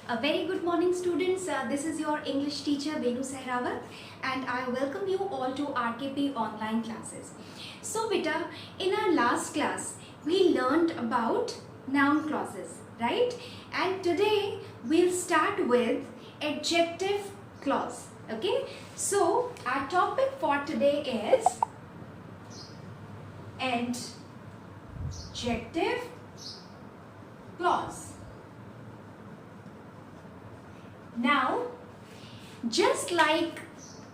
A very good morning students. This is your English teacher Benu Sehrawat and I welcome you all to RKP online classes. So beta, in our last class we learned about noun clauses, right? And today we'll start with adjective clause. Okay, so our topic for today is adjective clause. Now, just like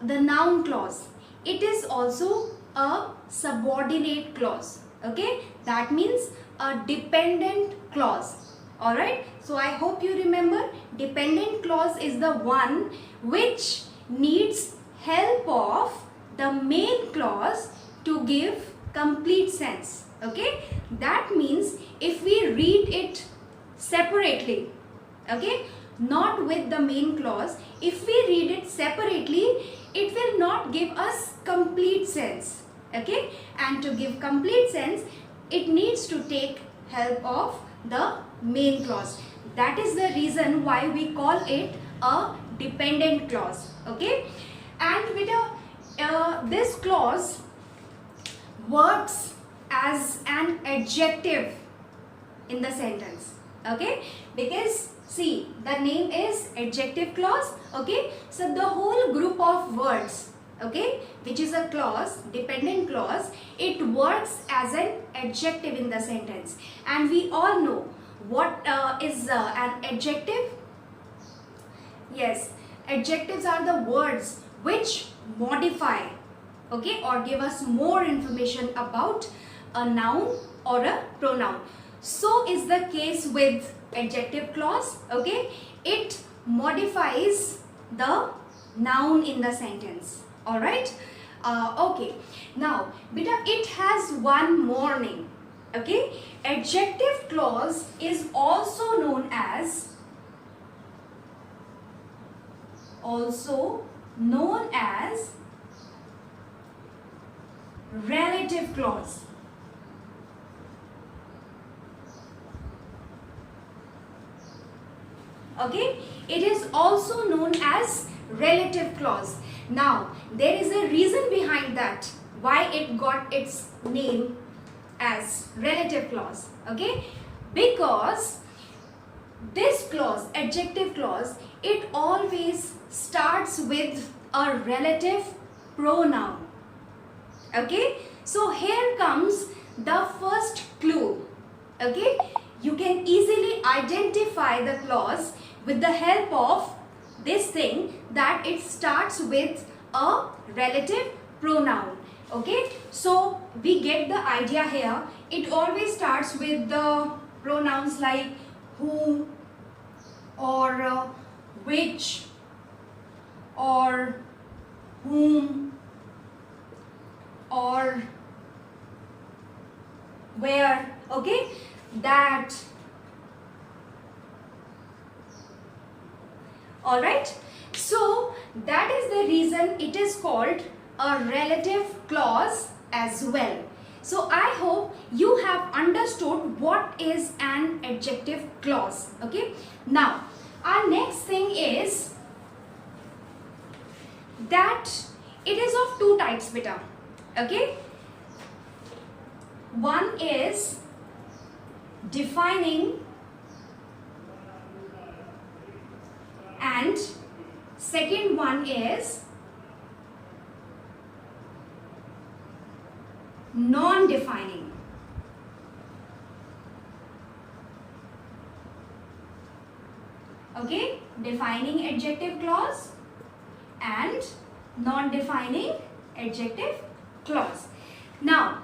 the noun clause, it is also a subordinate clause. Okay, that means a dependent clause. Alright, so I hope you remember, dependent clause is the one which needs help of the main clause to give complete sense. Okay, that means if we read it separately, okay, not with the main clause, if we read it separately, it will not give us complete sense. Okay, and to give complete sense, it needs to take help of the main clause. That is the reason why we call it a dependent clause. Okay, and with this clause works as an adjective in the sentence. Okay, because see, the name is adjective clause. Okay, so the whole group of words, okay, which is a clause, dependent clause, it works as an adjective in the sentence. And we all know what is an adjective. Yes, adjectives are the words which modify, okay, or give us more information about a noun or a pronoun. So is the case with adjective clause. Okay, it modifies the noun in the sentence. All right. Okay, now beta, it has one more name. Okay, adjective clause is also known as relative clause. Okay, it is also known as relative clause. Now, there is a reason behind that, why it got its name as relative clause. Okay, because this clause, adjective clause, it always starts with a relative pronoun. Okay, so here comes the first clue. Okay, you can easily identify the clause with the help of this thing, that it starts with a relative pronoun. Okay, so we get the idea here. It always starts with the pronouns like who or which or whom or where, okay, that. Alright, so that is the reason it is called a relative clause as well. So I hope you have understood what is an adjective clause. Okay, now our next thing is that it is of two types, beta. Okay, one is defining and second one is non-defining. Okay, defining adjective clause and non-defining adjective clause. Now,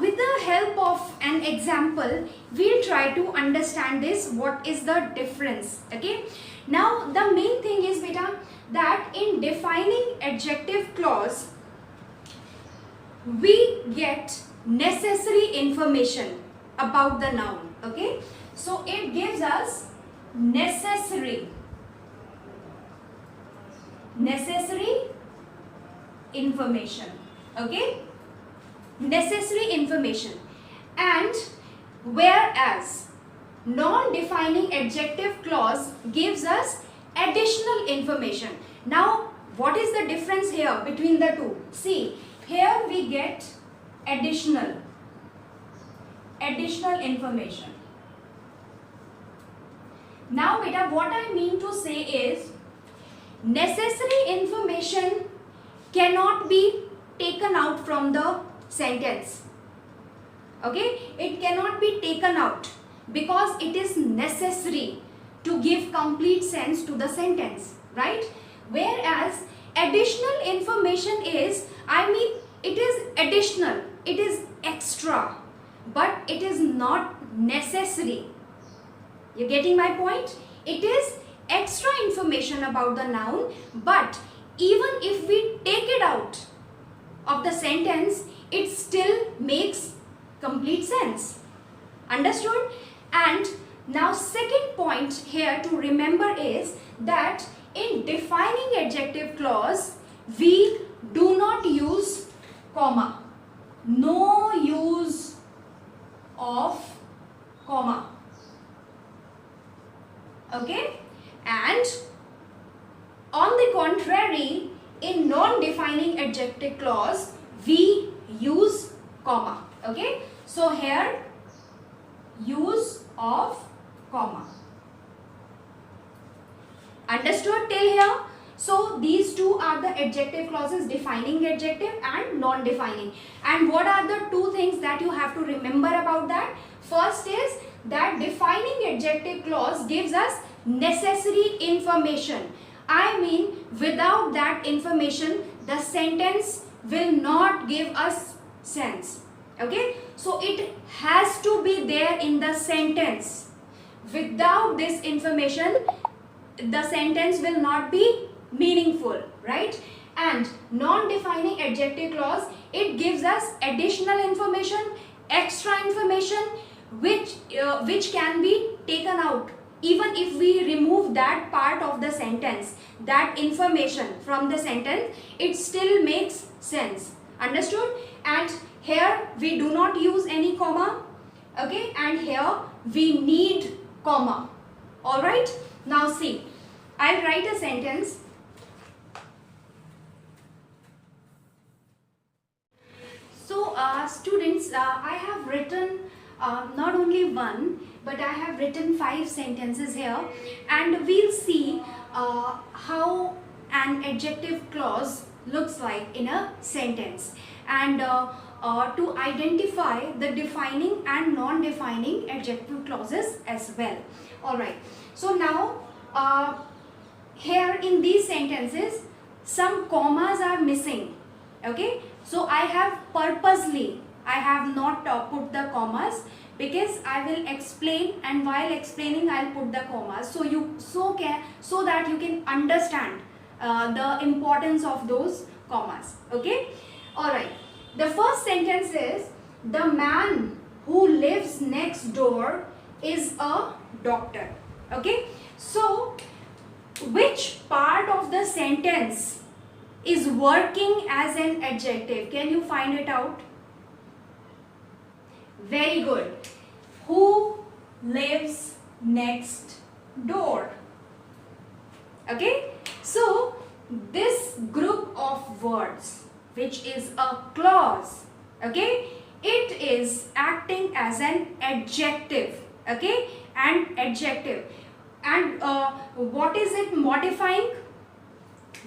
with the help of an example, we'll try to understand this, what is the difference. Okay, now the main thing is beta, that in defining adjective clause we get necessary information about the noun. Okay, so it gives us necessary information. Okay, necessary information. And whereas non-defining adjective clause gives us additional information. Now, what is the difference here between the two? See, here we get additional information. Now, beta, what I mean to say is, necessary information cannot be taken out from the sentence. Okay, it cannot be taken out because it is necessary to give complete sense to the sentence, right? Whereas additional information is, it is additional, it is extra, but it is not necessary. You getting my point? It is extra information about the noun, but even if we take it out of the sentence, it still makes complete sense. Understood? And now second point here to remember is that in defining adjective clause, we do not use comma. No use of comma. Okay? And on the contrary, in non-defining adjective clause, we use comma. Okay? So here, use of comma. Understood till here? So these two are the adjective clauses, defining adjective and non-defining. And what are the two things that you have to remember about that? First is that defining adjective clause gives us necessary information. Without that information, the sentence will not give us sense. Okay? So it has to be there in the sentence. Without this information, the sentence will not be meaningful, right? And non-defining adjective clause, it gives us additional information, extra information, which can be taken out. Even if we remove that part of the sentence, that information from the sentence, it still makes sense. Understood? And here we do not use any comma. Okay? And here we need comma. Alright? Now see, I'll write a sentence. So students, I have written not only one, but I have written 5 sentences here, and we'll see how an adjective clause looks like in a sentence, and to identify the defining and non-defining adjective clauses as well. Alright, so now here in these sentences some commas are missing. Okay, so I have purposely, I have not put the commas, because I will explain, and while explaining I'll put the commas so that you can understand the importance of those commas. Okay, alright, the first sentence is, the man who lives next door is a doctor. Okay, so which part of the sentence is working as an adjective? Can you find it out? Very good. Who lives next door? Okay, so this group of words, which is a clause, okay, it is acting as an adjective. Okay, and adjective, and what is it modifying?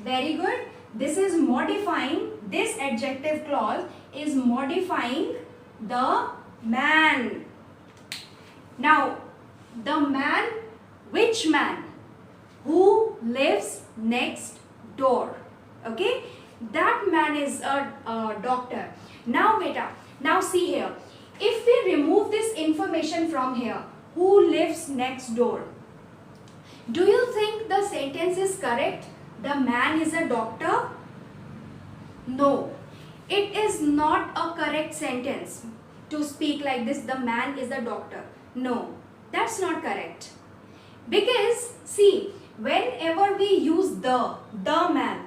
Very good. This is modifying, this adjective clause is modifying the man. Now, the man, which man? Who lives next door? Okay, that man is a doctor. Now beta, now see here, if we remove this information from here, who lives next door, do you think the sentence is correct? The man is a doctor? No, it is not a correct sentence to speak like this, the man is a doctor. No, that's not correct. Because see, whenever we use the man,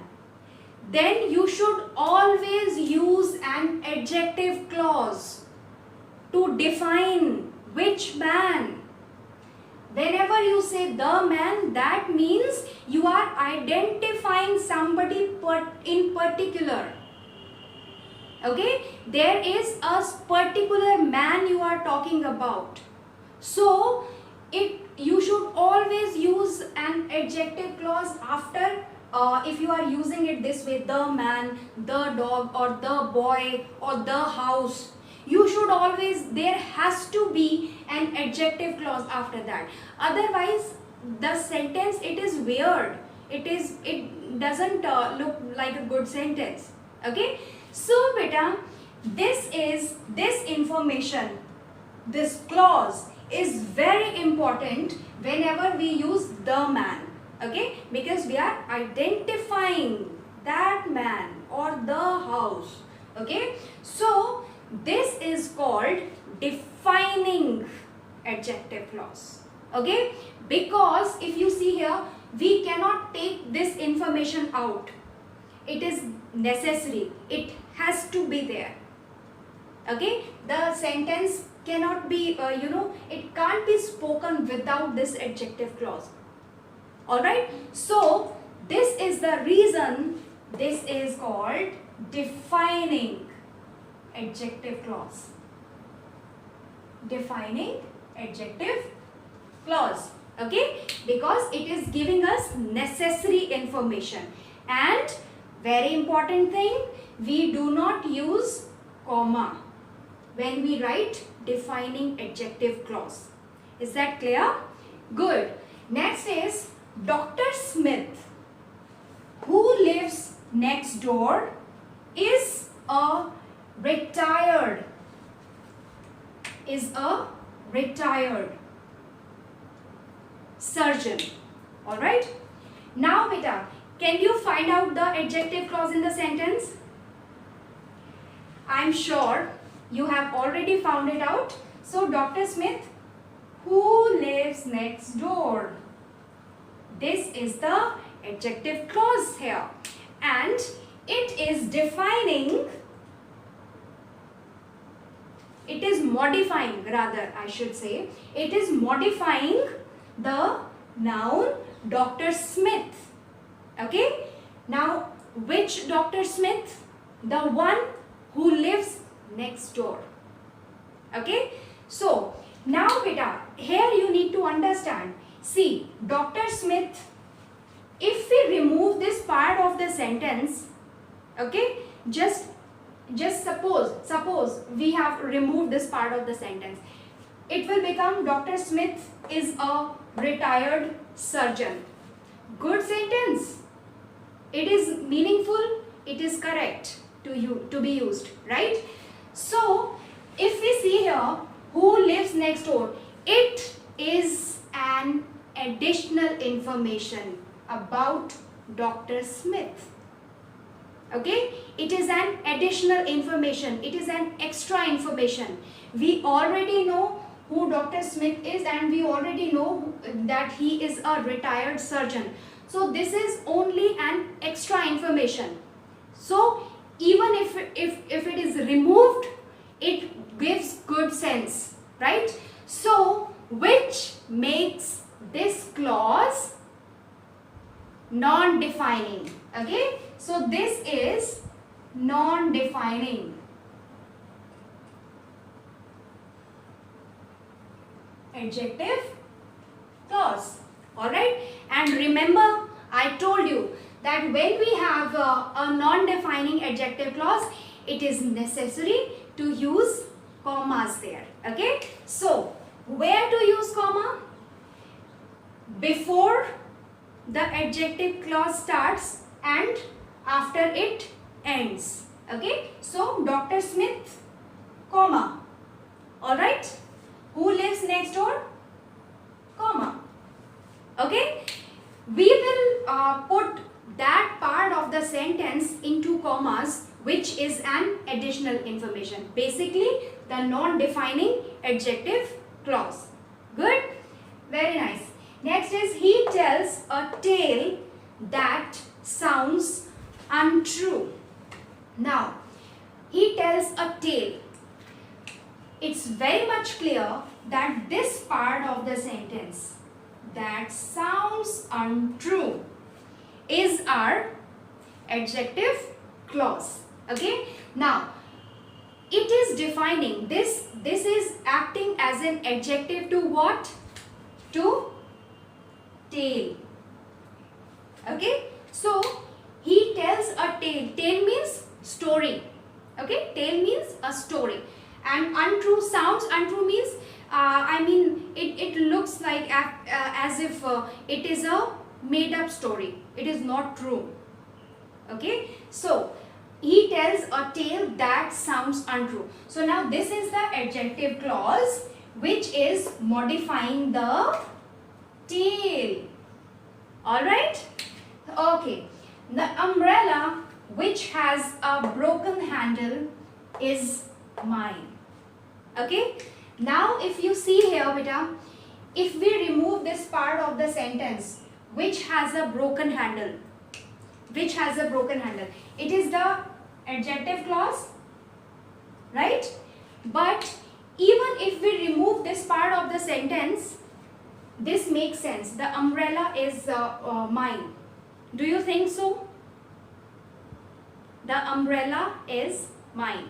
then you should always use an adjective clause to define which man. Whenever you say the man, that means you are identifying somebody in particular. Okay, there is a particular man you are talking about. So you should always use an adjective clause after, if you are using it this way, the man, the dog, or the boy, or the house. You should always, there has to be an adjective clause after that. Otherwise, the sentence, it is weird. It doesn't look like a good sentence. Okay. So beta, this information, this clause is very important whenever we use the man. Okay, because we are identifying that man or the house. Okay, so this is called defining adjective clause. Okay, because if you see here, we cannot take this information out. It is necessary. It has to be there. Okay, the sentence cannot be, it can't be spoken without this adjective clause. Alright, so this is the reason this is called defining adjective clause. Defining adjective clause. Okay, because it is giving us necessary information. And very important thing, we do not use comma when we write defining adjective clause. Is that clear? Good. Next is Dr. Smith, who lives next door, is a retired surgeon. Alright. Now beta, can you find out the adjective clause in the sentence? I am sure you have already found it out. So Dr. Smith, who lives next door. This is the adjective clause here. And it is defining, it is modifying, rather I should say, it is modifying the noun Dr. Smith. Okay. Now, which Dr. Smith? The one who lives next door. Okay. So, now beta, here you need to understand. See, Dr. Smith, if we remove this part of the sentence, okay, just suppose we have removed this part of the sentence, it will become Dr. Smith is a retired surgeon. Good sentence. It is meaningful, it is correct to be used, right? So, if we see here, who lives next door, it is an additional information about Dr. Smith. Okay, it is an additional information, it is an extra information. We already know who Dr. Smith is, and we already know that he is a retired surgeon. So this is only an extra information. So even if it is removed, it gives good sense, right? So which makes this clause non-defining. Okay, so this is non-defining. Adjective clause. Alright, and remember, I told you that when we have a non-defining adjective clause, it is necessary to use commas there. Okay, so where to use comma? Before the adjective clause starts and after it ends. Okay, so Dr. Smith, comma. Alright, who lives next door, comma. Okay, we will put that part of the sentence into commas, which is an additional information. Basically, the non-defining adjective clause. Good? Very nice. Next is, he tells a tale that sounds untrue. Now, he tells a tale. It's very much clear that this part of the sentence, that sounds untrue is our adjective clause. Okay, now it is defining this is acting as an adjective to what? To tale. Okay, so he tells a tale. Tale means story. Okay, tale means a story, and untrue sounds untrue means it looks like as if it is a made up story. It is not true. Okay, so he tells a tale that sounds untrue. So now this is the adjective clause which is modifying the tale. Alright? Okay. The umbrella which has a broken handle is mine. Okay? Now if you see here, beta, if we remove this part of the sentence which has a broken handle, it is the adjective clause, right? But even if we remove this part of the sentence, this makes sense. The umbrella is mine. Do you think so? The umbrella is mine.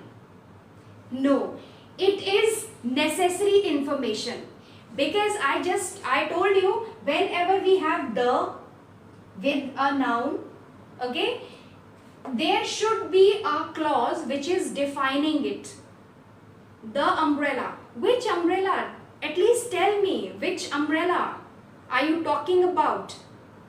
No, it is necessary information, because I told you, whenever we have the with a noun, okay, there should be a clause which is defining it. The umbrella. Which umbrella? At least tell me which umbrella are you talking about.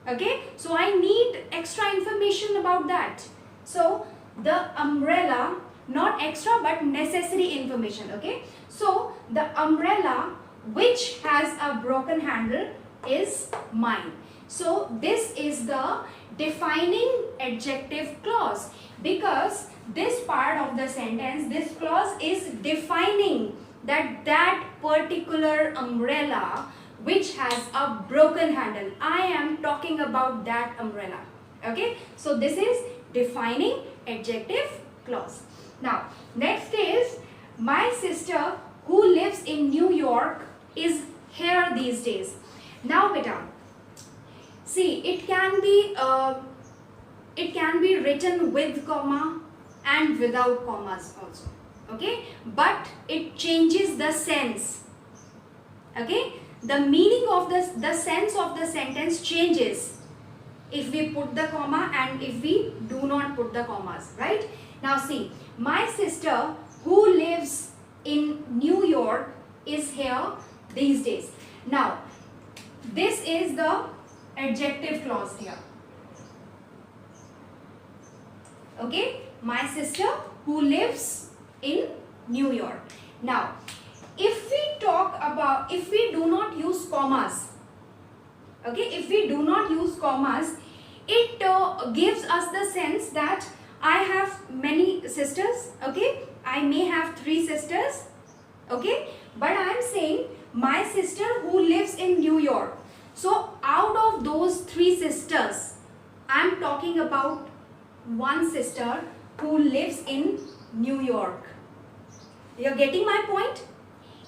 Okay, so I need extra information about that. So the umbrella, not extra but necessary information. Okay, so the umbrella which has a broken handle is mine. So this is the defining adjective clause, because this part of the sentence, this clause is defining that particular umbrella which has a broken handle. I am talking about that umbrella. Okay, so this is defining adjective clause. Now next is, my sister who lives in New York is here these days. Now beta, see, it can be written with comma and without commas also. Okay, but it changes the sense. Okay, the meaning of the sense of the sentence changes if we put the comma and if we do not put the commas, right? Now see, my sister who lives in New York is here these days. Now this is the adjective clause here. Okay, my sister who lives in New York. Now if we do not use commas, okay, if we do not use commas, it gives us the sense that I have many sisters. Okay, I may have 3 sisters. Okay, but I am saying my sister who lives in New York. So out of those 3 sisters, I am talking about one sister who lives in New York. You are getting my point?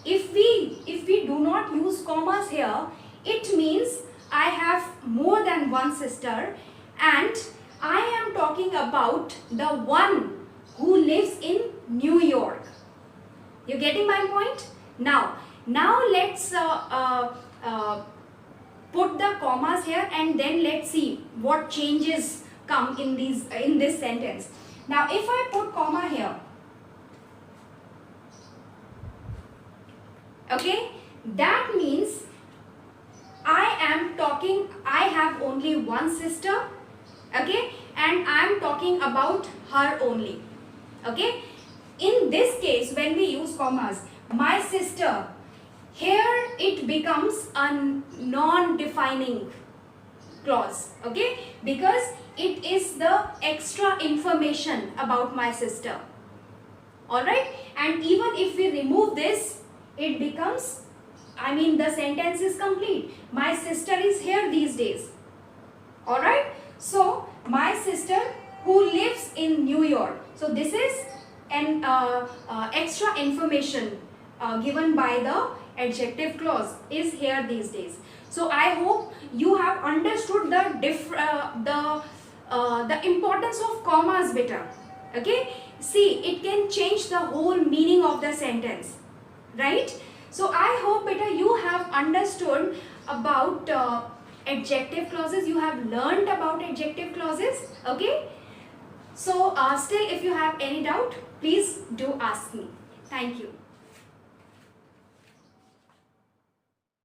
If we do not use commas here, it means I have more than one sister, and I am talking about the one who lives in New York. You getting my point? Now let's put the commas here, and then let's see what changes come in this sentence. Now if I put comma here, okay, that means I have only one sister, okay, and I am talking about her only. Okay, in this case, when we use commas, my sister, here it becomes a non-defining clause. Okay, because it is the extra information about my sister. Alright, and even if we remove this, it becomes, the sentence is complete. My sister is here these days. Alright, so my sister who lives in New York. So this is an extra information given by the adjective clause is here these days. So I hope you have understood the importance of commas better. Okay, see, it can change the whole meaning of the sentence, right? So I hope better you have understood about adjective clauses, you have learned about adjective clauses. Okay, so still if you have any doubt, please do ask me. Thank you.